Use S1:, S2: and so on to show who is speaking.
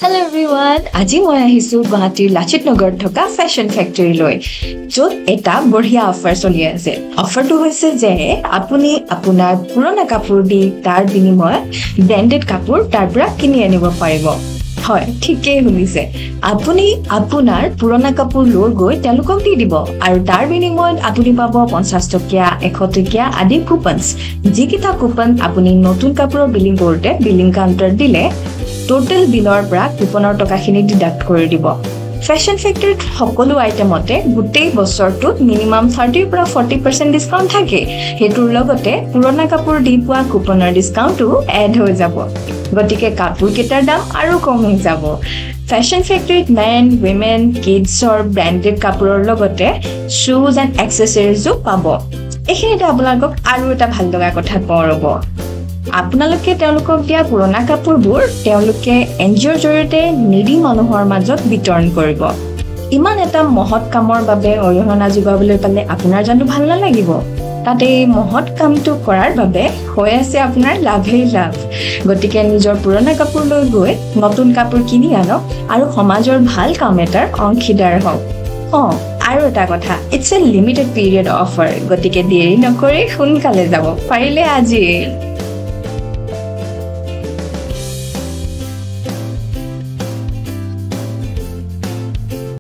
S1: Hello everyone, আজি মই আহিছো গুৱাহাটীৰ লাচিত নগৰত থকা ফ্যাশন ফ্যাক্টৰী লৈ য'ত এটা বঢ়িয়া অফাৰ চলি আছে। অফাৰটো হৈছে যে আপুনি আপোনাৰ পুৰণা কাপোৰ দি তাৰ বিনিময়ত ব্ৰেন্ডেড কাপোৰ তাৰ পৰা কিনি আনিব পাৰিব। হয়, ঠিকেই শুনিছে। আপুনি আপোনাৰ পুৰণা কাপোৰ লৈ গৈ তেওঁলোকক দি দিব আৰু তাৰ বিনিময়ত আপুনি পাব 50 টকীয়া 100 টকীয়া আদি কুপনছ। যিকেইটা কুপন আপুনি নতুন কাপোৰৰ বিলিং কৰোঁতে বিলিং কাউণ্টাৰত দিলে টোটেল বিলৰ পৰা কুপনৰ টকাখিনি ডিডাক্ট কৰি দিব। ফ্যাশন ফ্যাক্টৰীত সকলো আইটেমতে গোটেই বছৰটোত মিনিমাম 30 পৰা 40% ডিসকাউন্ট থাকে। হেতুৰ লগতে পুৰণা কাপোৰ দি পোৱা কুপনৰ ডিসকাউন্টটো এড হৈ যাব। গতিকে কাপোৰ কেটাৰ দাম আৰু কম হৈ যাব। ফ্যাশন ফ্যাক্টৰীত মেন, উইমেন, কিডছৰ ব্ৰেন্ডেড কাপোৰৰ লগতে শুজ এণ্ড এক্সেসৰিজো পাব। এইখিনিতে আপোনালোকক আৰু এটা ভাল লগা কথা কওঁ ৰ'ব। আপোনালোকে তেওঁলোকক দিয়া পুৰণা কাপোৰবোৰ তেওঁলোকে এনজিঅ'ৰ জৰিয়তে নিডি মানুহৰ মাজত বিতৰণ কৰিব। ইমান এটা মহৎ কামৰ বাবে অৰিহণা যোগাবলৈ পালে আপোনাৰ জানো ভাল নালাগিব? তাতে এই মহৎ কামটো কৰাৰ বাবে হৈ আছে আপোনাৰ লাভেই লাভ। গতিকে নিজৰ পুৰণা কাপোৰ লৈ গৈ নতুন কাপোৰ কিনি আনক আৰু সমাজৰ ভাল কাম এটাৰ অংশীদাৰ হওক। আৰু এটা কথা, it's a limited period offer. গতিকে দেৰি নকৰি সোনকালে যাব পাৰিলে আজি।